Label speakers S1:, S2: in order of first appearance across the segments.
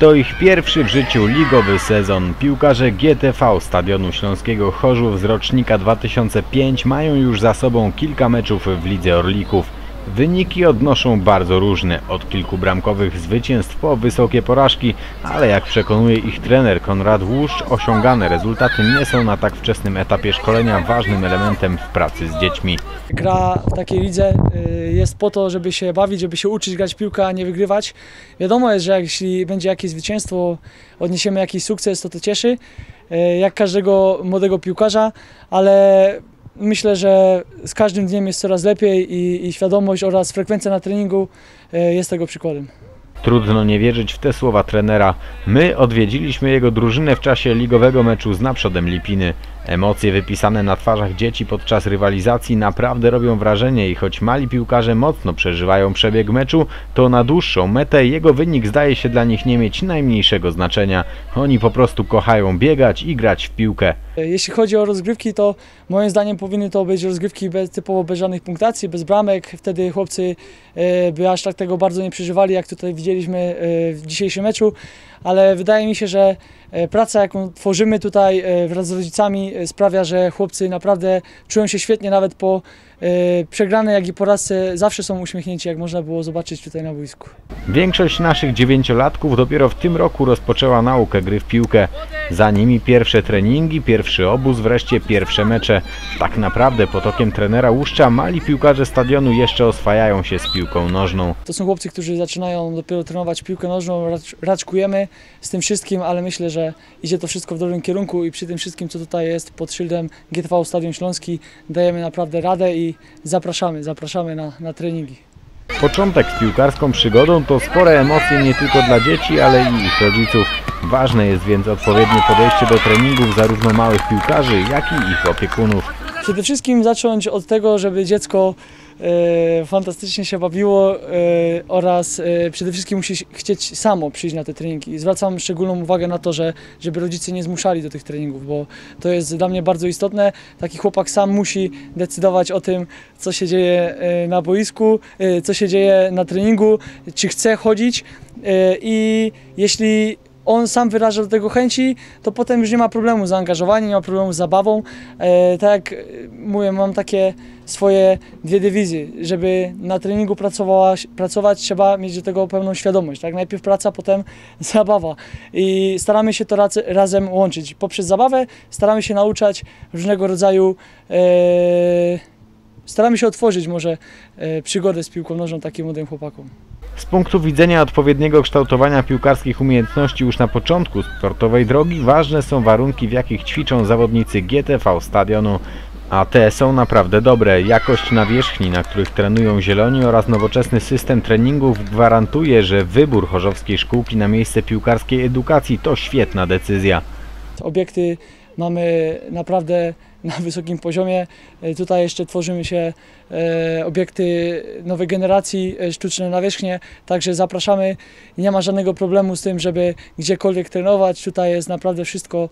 S1: To ich pierwszy w życiu ligowy sezon. Piłkarze GTV Stadionu Śląskiego Chorzów z rocznika 2005 mają już za sobą kilka meczów w Lidze Orlików. Wyniki odnoszą bardzo różne, od kilkubramkowych zwycięstw po wysokie porażki, ale jak przekonuje ich trener Konrad Łuszcz, osiągane rezultaty nie są na tak wczesnym etapie szkolenia ważnym elementem w pracy z dziećmi.
S2: Gra w takiej lidze jest po to, żeby się bawić, żeby się uczyć grać w piłkę, a nie wygrywać. Wiadomo jest, że jeśli będzie jakieś zwycięstwo, odniesiemy jakiś sukces, to cieszy, jak każdego młodego piłkarza, ale myślę, że z każdym dniem jest coraz lepiej i świadomość oraz frekwencja na treningu jest tego przykładem.
S1: Trudno nie wierzyć w te słowa trenera. My odwiedziliśmy jego drużynę w czasie ligowego meczu z Naprzodem Lipiny. Emocje wypisane na twarzach dzieci podczas rywalizacji naprawdę robią wrażenie i choć mali piłkarze mocno przeżywają przebieg meczu, to na dłuższą metę jego wynik zdaje się dla nich nie mieć najmniejszego znaczenia. Oni po prostu kochają biegać i grać w piłkę.
S2: Jeśli chodzi o rozgrywki, to moim zdaniem powinny to być rozgrywki typowo bez żadnych punktacji, bez bramek. Wtedy chłopcy by aż tak tego bardzo nie przeżywali, jak tutaj widzieliśmy w dzisiejszym meczu. Ale wydaje mi się, że praca, jaką tworzymy tutaj wraz z rodzicami, sprawia, że chłopcy naprawdę czują się świetnie, nawet po przegranej, jak i porażce zawsze są uśmiechnięci, jak można było zobaczyć tutaj na boisku.
S1: Większość naszych dziewięciolatków dopiero w tym roku rozpoczęła naukę gry w piłkę. Za nimi pierwsze treningi, pierwszy obóz, wreszcie pierwsze mecze. Tak naprawdę pod okiem trenera Łuszcza mali piłkarze stadionu jeszcze oswajają się z piłką nożną.
S2: To są chłopcy, którzy zaczynają dopiero trenować piłkę nożną, raczkujemy z tym wszystkim, ale myślę, że idzie to wszystko w dobrym kierunku i przy tym wszystkim, co tutaj jest pod szyldem GTV Stadion Śląski, dajemy naprawdę radę i zapraszamy na treningi.
S1: Początek z piłkarską przygodą to spore emocje nie tylko dla dzieci, ale i ich rodziców. Ważne jest więc odpowiednie podejście do treningów zarówno małych piłkarzy, jak i ich opiekunów.
S2: Przede wszystkim zacząć od tego, żeby dziecko fantastycznie się bawiło oraz przede wszystkim musi chcieć samo przyjść na te treningi. Zwracam szczególną uwagę na to, żeby rodzice nie zmuszali do tych treningów, bo to jest dla mnie bardzo istotne. Taki chłopak sam musi decydować o tym, co się dzieje na boisku, co się dzieje na treningu, czy chce chodzić i jeśli on sam wyraża do tego chęci, to potem już nie ma problemu z zaangażowaniem, nie ma problemu z zabawą. Tak jak mówię, mam takie swoje dwie dywizje, żeby na treningu pracować, trzeba mieć do tego pełną świadomość. Tak? Najpierw praca, potem zabawa i staramy się to razem łączyć. Poprzez zabawę staramy się nauczać różnego rodzaju, staramy się otworzyć może przygodę z piłką nożną takim młodym chłopakom.
S1: Z punktu widzenia odpowiedniego kształtowania piłkarskich umiejętności już na początku sportowej drogi ważne są warunki, w jakich ćwiczą zawodnicy GTV Stadionu. A te są naprawdę dobre. Jakość nawierzchni, na których trenują zieloni oraz nowoczesny system treningów gwarantuje, że wybór chorzowskiej szkółki na miejsce piłkarskiej edukacji to świetna decyzja.
S2: Obiekty mamy naprawdę na wysokim poziomie. Tutaj jeszcze tworzymy się obiekty nowej generacji, sztuczne nawierzchnie, także zapraszamy. Nie ma żadnego problemu z tym, żeby gdziekolwiek trenować. Tutaj jest naprawdę wszystko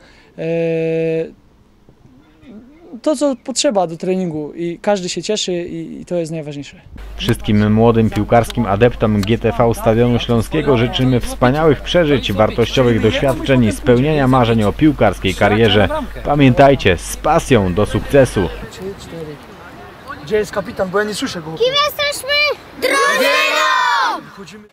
S2: to, co potrzeba do treningu i każdy się cieszy i to jest najważniejsze.
S1: Wszystkim młodym piłkarskim adeptom GTV Stadionu Śląskiego życzymy wspaniałych przeżyć, wartościowych doświadczeń i spełnienia marzeń o piłkarskiej karierze. Pamiętajcie, z pasją do sukcesu.
S3: Gdzie jest kapitan, bo ja nie słyszę go.
S4: Kim jesteśmy? Drużyną!